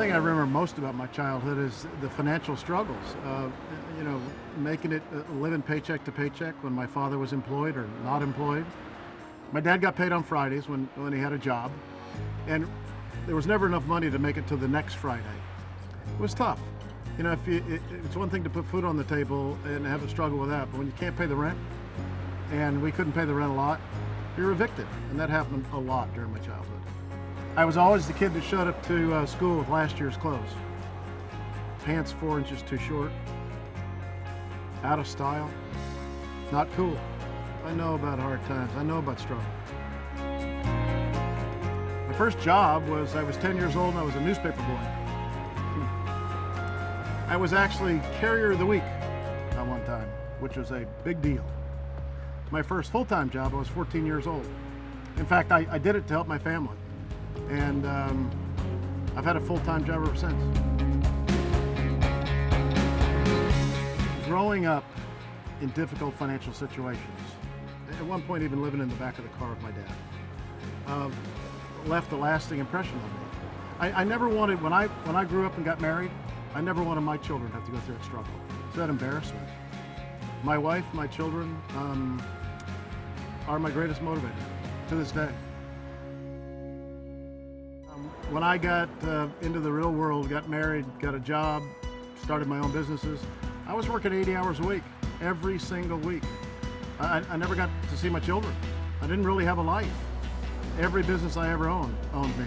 thing I remember most about my childhood is the financial struggles. You know, making it, living paycheck to paycheck when my father was employed or not employed. My dad got paid on Fridays when he had a job, and there was never enough money to make it to the next Friday. It was tough. You know, it's one thing to put food on the table and have a struggle with that, but when you can't pay the rent, and we couldn't pay the rent a lot, you're evicted, and that happened a lot during my childhood. I was always the kid that showed up to school with last year's clothes. Pants 4 inches too short, out of style, not cool. I know about hard times, I know about struggle. My first job was, I was 10 years old and I was a newspaper boy. I was actually Carrier of the Week at one time, which was a big deal. My first full-time job, I was 14 years old. In fact, I did it to help my family. And I've had a full-time job ever since. Growing up in difficult financial situations, at one point even living in the back of the car with my dad, left a lasting impression on me. I never wanted, when I grew up and got married, I never wanted my children to have to go through that struggle. It's that embarrassment. My wife, my children are my greatest motivator to this day. When I got into the real world, got married, got a job, started my own businesses, I was working 80 hours a week, every single week. I never got to see my children. I didn't really have a life. Every business I ever owned me.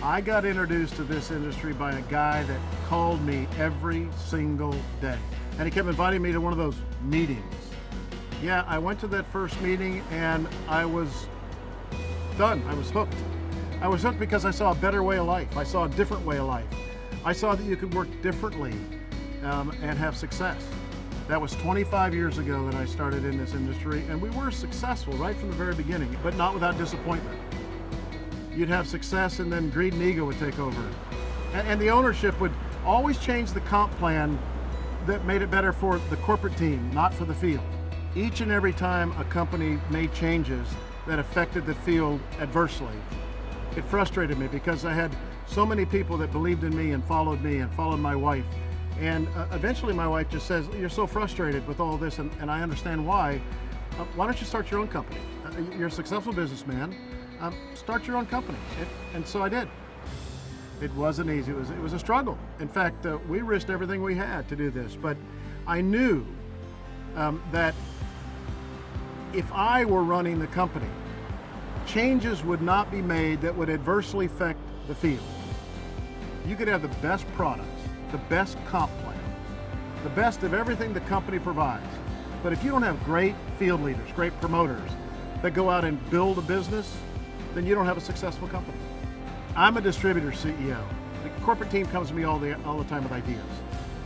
I got introduced to this industry by a guy that called me every single day. And he kept inviting me to one of those meetings. Yeah, I went to that first meeting and I was done. I was hooked. I was hooked because I saw a better way of life. I saw a different way of life. I saw that you could work differently and have success. That was 25 years ago that I started in this industry, and we were successful right from the very beginning, but not without disappointment. You'd have success and then greed and ego would take over. And the ownership would always change the comp plan that made it better for the corporate team, not for the field. Each and every time a company made changes that affected the field adversely, it frustrated me because I had so many people that believed in me and followed my wife. And eventually my wife just says, "You're so frustrated with all this, and I understand why. Why don't you start your own company? You're a successful businessman. Start your own company." And so I did. It wasn't easy, it was a struggle. In fact, we risked everything we had to do this, but I knew that if I were running the company, changes would not be made that would adversely affect the field. You could have the best products, the best comp plan, the best of everything the company provides. But if you don't have great field leaders, great promoters that go out and build a business, then you don't have a successful company. I'm a distributor CEO. The corporate team comes to me all the time with ideas.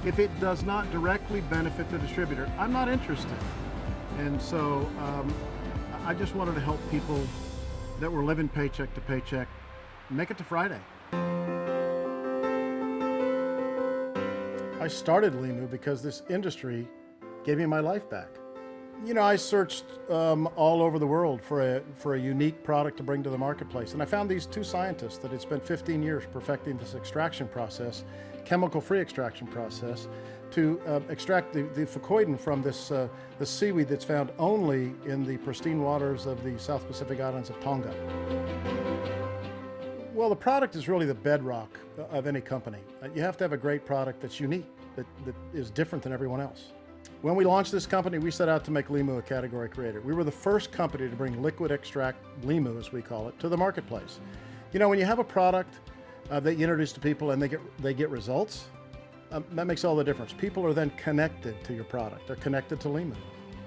If it does not directly benefit the distributor, I'm not interested. And so I just wanted to help people that were living paycheck to paycheck make it to Friday. I started LIMU because this industry gave me my life back. You know, I searched all over the world for a unique product to bring to the marketplace, and I found these two scientists that had spent 15 years perfecting this extraction process, chemical-free extraction process, to extract the fucoidin from this the seaweed that's found only in the pristine waters of the South Pacific islands of Tonga. Well, the product is really the bedrock of any company. You have to have a great product that's unique, that is different than everyone else. When we launched this company, we set out to make LIMU a category creator. We were the first company to bring liquid extract, LIMU as we call it, to the marketplace. You know, when you have a product that you introduce to people and they get results, that makes all the difference. People are then connected to your product. They're connected to LIMU.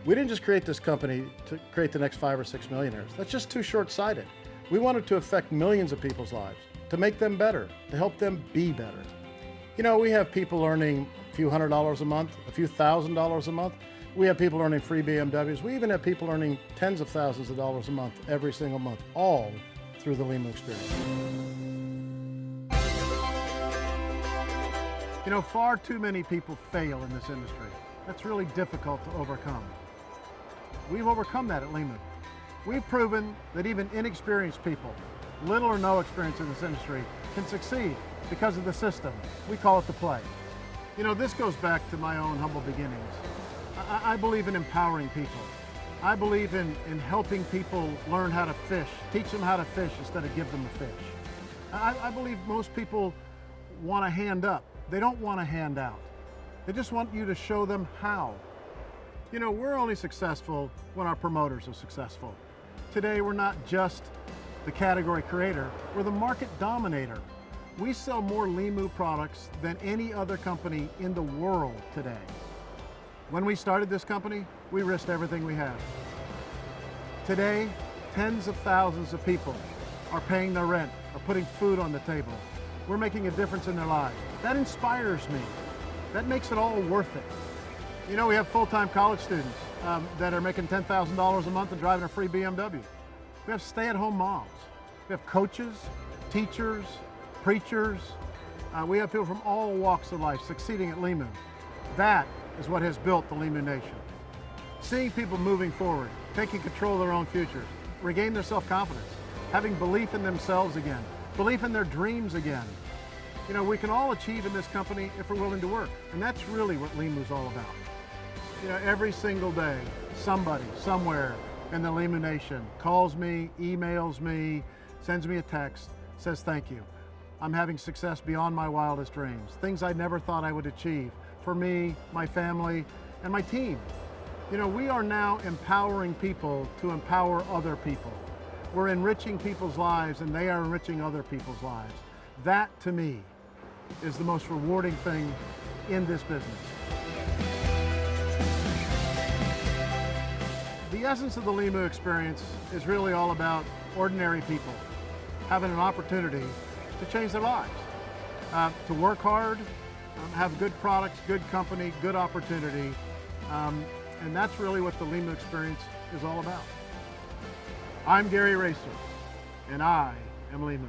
We didn't just create this company to create the next 5 or 6 millionaires. That's just too short-sighted. We wanted to affect millions of people's lives, to make them better, to help them be better. You know, we have people earning a few $100s a month, a few $1,000s a month. We have people earning free BMWs. We even have people earning tens of thousands of dollars a month, every single month, all through the LIMU experience. You know, far too many people fail in this industry. That's really difficult to overcome. We've overcome that at LIMU. We've proven that even inexperienced people little or no experience in this industry can succeed because of the system. We call it the play. You know, this goes back to my own humble beginnings. I believe in empowering people. I believe in helping people learn how to fish, teach them how to fish instead of give them a fish. I believe most people want a hand up. They don't want a hand out. They just want you to show them how. You know, we're only successful when our promoters are successful. Today, we're not just the category creator, we're the market dominator. We sell more LIMU products than any other company in the world today. When we started this company, we risked everything we had. Today, tens of thousands of people are paying their rent, are putting food on the table. We're making a difference in their lives. That inspires me. That makes it all worth it. You know, we have full-time college students that are making $10,000 a month and driving a free BMW. We have stay-at-home moms. We have coaches, teachers, preachers. We have people from all walks of life succeeding at LIMU. That is what has built the LIMU Nation. Seeing people moving forward, taking control of their own futures, regain their self-confidence, having belief in themselves again, belief in their dreams again. You know, we can all achieve in this company if we're willing to work. And that's really what LIMU is all about. You know, every single day, somebody, somewhere in the LIMU Nation calls me, emails me, sends me a text, says thank you. I'm having success beyond my wildest dreams, things I never thought I would achieve for me, my family, and my team. You know, we are now empowering people to empower other people. We're enriching people's lives and they are enriching other people's lives. That, to me, is the most rewarding thing in this business. The essence of the LIMU experience is really all about ordinary people having an opportunity to change their lives, to work hard, have good products, good company, good opportunity, and that's really what the LIMU experience is all about. I'm Gary Raser, and I am LIMU.